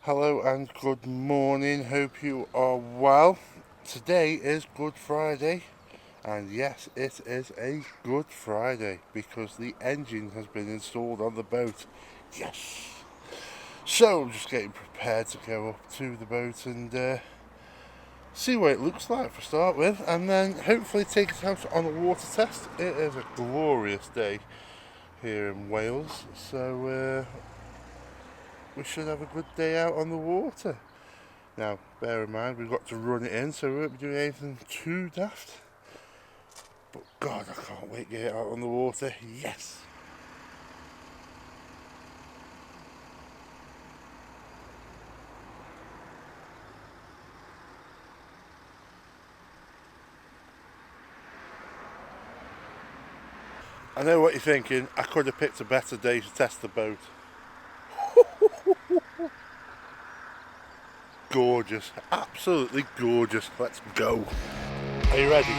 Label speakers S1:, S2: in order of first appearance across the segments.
S1: Hello and good morning, hope you are well. Today is Good Friday, and yes, it is a Good Friday because the engine has been installed on the boat. Yes! So I'm just getting prepared to go up to the boat and see what it looks like for start with, and then hopefully take it out on a water test. It is a glorious day here in Wales, so we should have a good day out on the water. Now, bear in mind, we've got to run it in, so we won't be doing anything too daft. But God, I can't wait to get it out on the water. Yes! I know what you're thinking, I could have picked a better day to test the boat. Gorgeous, absolutely gorgeous. Let's go. Are you ready?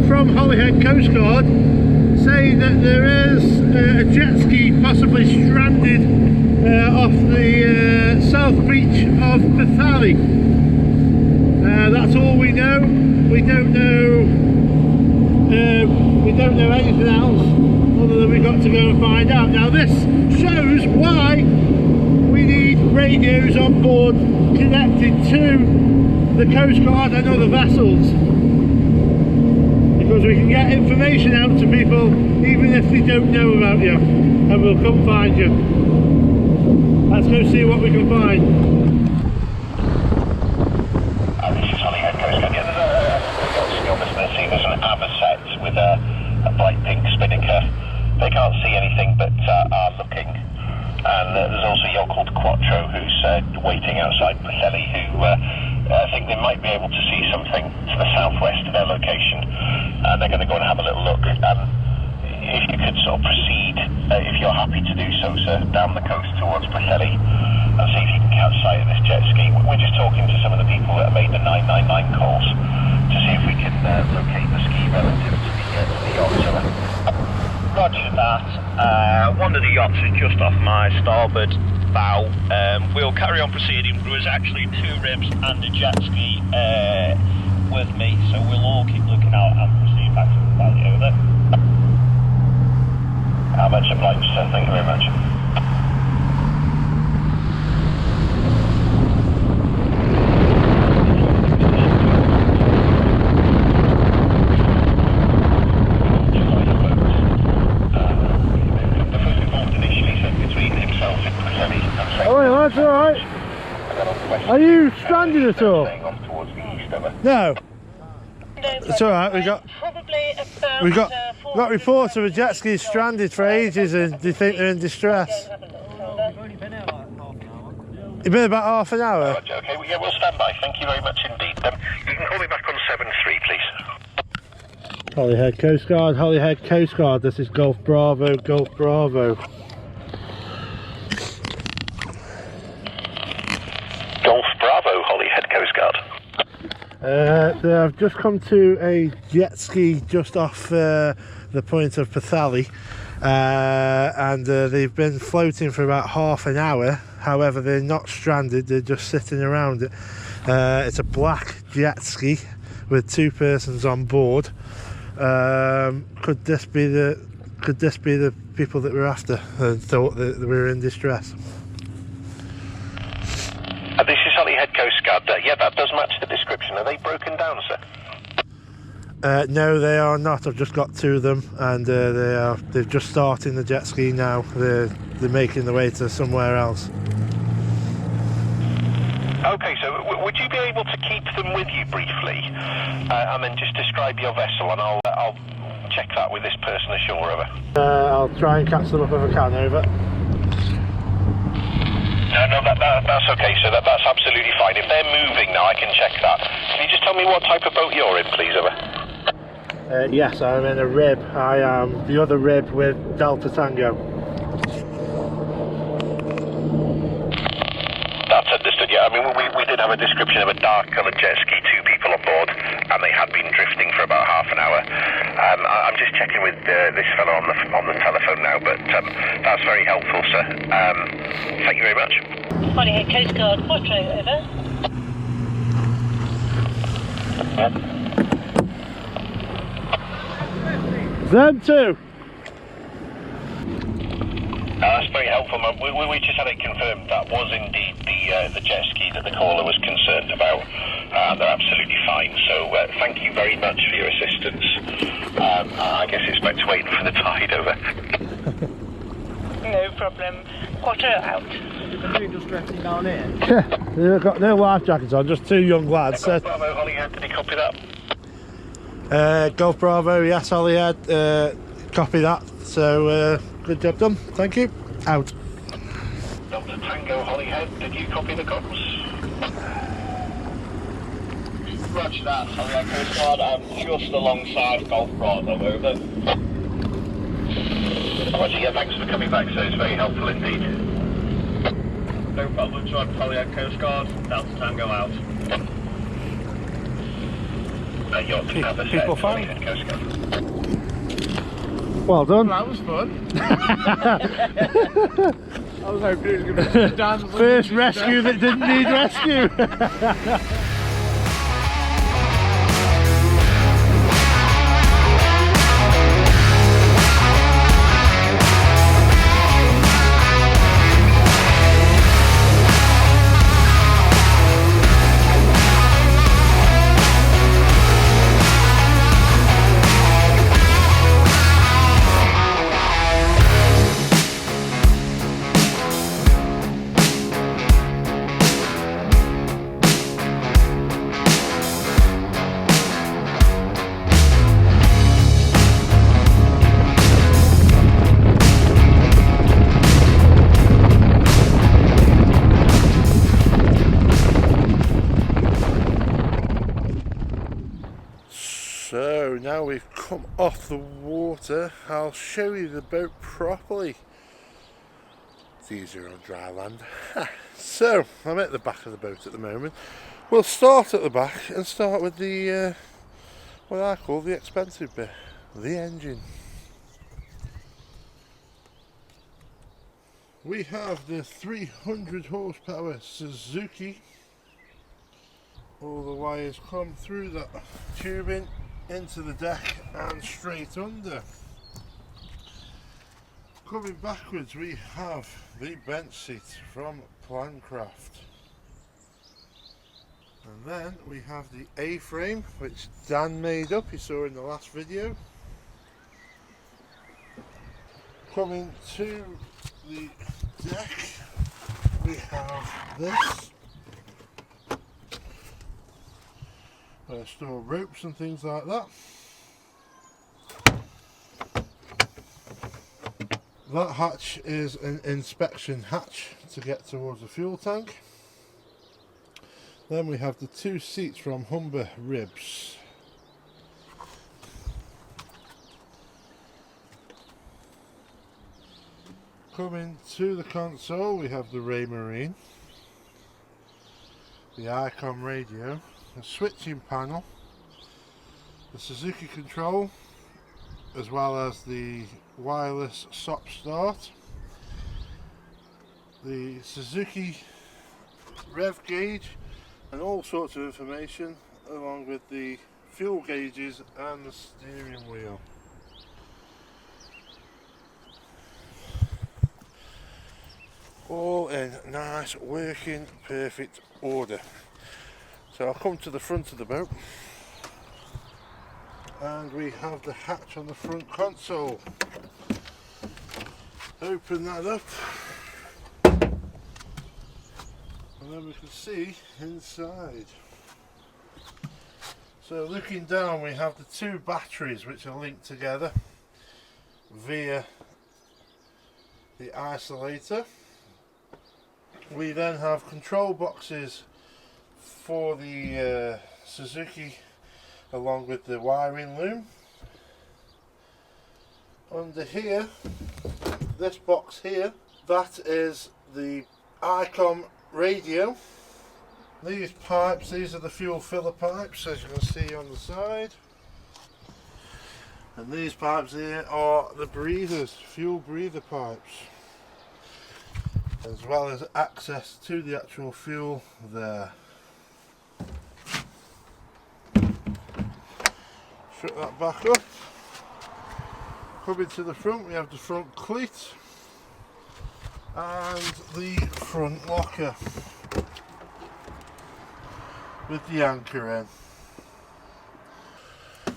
S1: From Holyhead Coastguard saying that there is a jet ski possibly stranded off the south beach of Pwllheli. That's all we know. We don't know anything else other than we've got to go and find out. Now this shows why we need radios on board connected to the Coastguard and other vessels. Because we can get information out to people even if they don't know about you, and we'll come find you. Let's go see what we can find.
S2: This is Holyhead Coastguard. Yeah, there's a stillness in the sea. There's an avocet with a bright pink spinnaker. They can't see anything but are looking. And there's also a yacht called Quattro who's waiting outside Pwllheli, who I think they might be able to see something to the southwest of their location, and they're going to go and have a little look. If you could sort of proceed, if you're happy to do so, sir, down the coast towards Pwllheli and see if you can catch sight of this jet ski. We're just talking to some of the people that have made the 999 calls to see if we can locate the ski relative to the yacht. So, roger that. One of the yachts is just off my starboard bow. We'll carry on proceeding. There was actually 2 ribs and a jet ski with me, so we'll all keep looking out and proceed back to obliged, sir. Thank you very much.
S3: That's alright. Are you stranded at all? No. It's alright, we got reports of a jet ski stranded for ages and they think they're in distress. You've been about half an hour?
S2: Okay, well, yeah, we'll stand by. Thank you very much indeed. You can call me back on 7-3, please.
S3: Holyhead Coast Guard, Holyhead Coast Guard, this is Golf Bravo, Golf Bravo.
S2: Golf Bravo, Holyhead Coast Guard.
S3: I've just come to a jet ski just off the point of Pathali, and they've been floating for about half an hour. However, they're not stranded, they're just sitting around it. It's a black jet ski with 2 persons on board. Could this be the people that we're after and thought that we were in distress?
S2: This is Holyhead Coast Guard. Yeah, that does match the description. Are they broken down, sir?
S3: No, they are not. I've just got 2 of them, and they're just starting the jet ski now. They're making their way to somewhere else.
S2: Okay, so would you be able to keep them with you briefly, and then just describe your vessel, and I'll check that with this person ashore. Over.
S3: I'll try and catch them up if I can. Over.
S2: No, that's okay, so that's absolutely fine. If they're moving now, I can check that. Can you just tell me what type of boat you're in, please, over?
S3: Yes, I'm in a rib. I am the other rib with Delta Tango.
S2: That's understood, yeah. I mean, we did have a description of a dark-coloured jet ski, 2 people on board, and they had been drifting for about half an hour. I'm just checking with this fellow on the telephone now, but that's very helpful, sir. Thank you very much.
S4: Holyhead Coast Guard, Quattro, over.
S3: Them 2.
S2: That's very helpful, man. We just had it confirmed that was indeed the jet ski that the caller was concerned about. They're absolutely fine, so thank you very much for your assistance. I guess it's back to waiting for the tide, over.
S4: No problem. Quattro out.
S3: Just drifting down here? Yeah, they've got no life jackets on, just 2 young lads.
S2: Golf Bravo, Holyhead, did he copy that?
S3: Golf Bravo, yes, Holyhead, copy that. So, good job done, thank you. Out.
S2: Delta Tango, Holyhead, did you copy the comms? Roger that, Holyhead Coast Guard, I'm just alongside Golf Bravo, over. Roger, yeah, thanks for coming back, so it's very helpful indeed. No problem, John, Holyhead Coast Guard, Delta Tango out. People fine. Coast Guard.
S3: Well done.
S5: That was fun. I was hoping it was going to be dance.
S3: First rescue that didn't need rescue.
S1: So now we've come off the water, I'll show you the boat properly. It's easier on dry land. So I'm at the back of the boat at the moment. We'll start at the back and start with the what I call the expensive bit, the engine. We have the 300 horsepower Suzuki. All the wires come through that tubing into the deck and straight under. Coming backwards, we have the bench seat from Plancraft. And then we have the A-frame, which Dan made up, you saw in the last video. Coming to the deck, we have this. Where I store ropes and things like that. That hatch is an inspection hatch to get towards the fuel tank. Then we have the two seats from Humber Ribs. Coming to the console, we have the raymarine, the icom radio, the switching panel, the Suzuki control, as well as the wireless stop start, the Suzuki rev gauge and all sorts of information, along with the fuel gauges and the steering wheel. All in nice working perfect order. So I'll come to the front of the boat. And we have the hatch on the front console. Open that up, and then we can see inside. So looking down, we have the two batteries which are linked together via the isolator. We then have control boxes for the Suzuki, along with the wiring loom. Under here, this box here, that is the icom radio. These pipes, these are the fuel filler pipes, as you can see on the side. And these pipes here are the breathers, fuel breather pipes, as well as access to the actual fuel there. Shut that back up. Coming to the front, we have the front cleat and the front locker with the anchor in.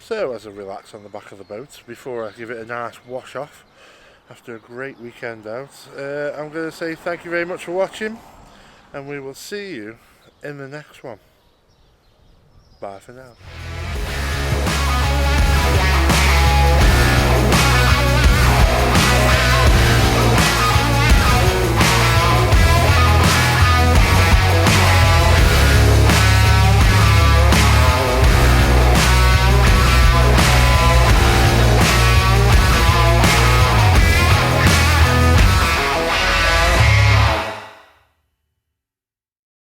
S1: So as I relax on the back of the boat before I give it a nice wash off after a great weekend out, I'm going to say thank you very much for watching, and we will see you in the next one. Bye for now.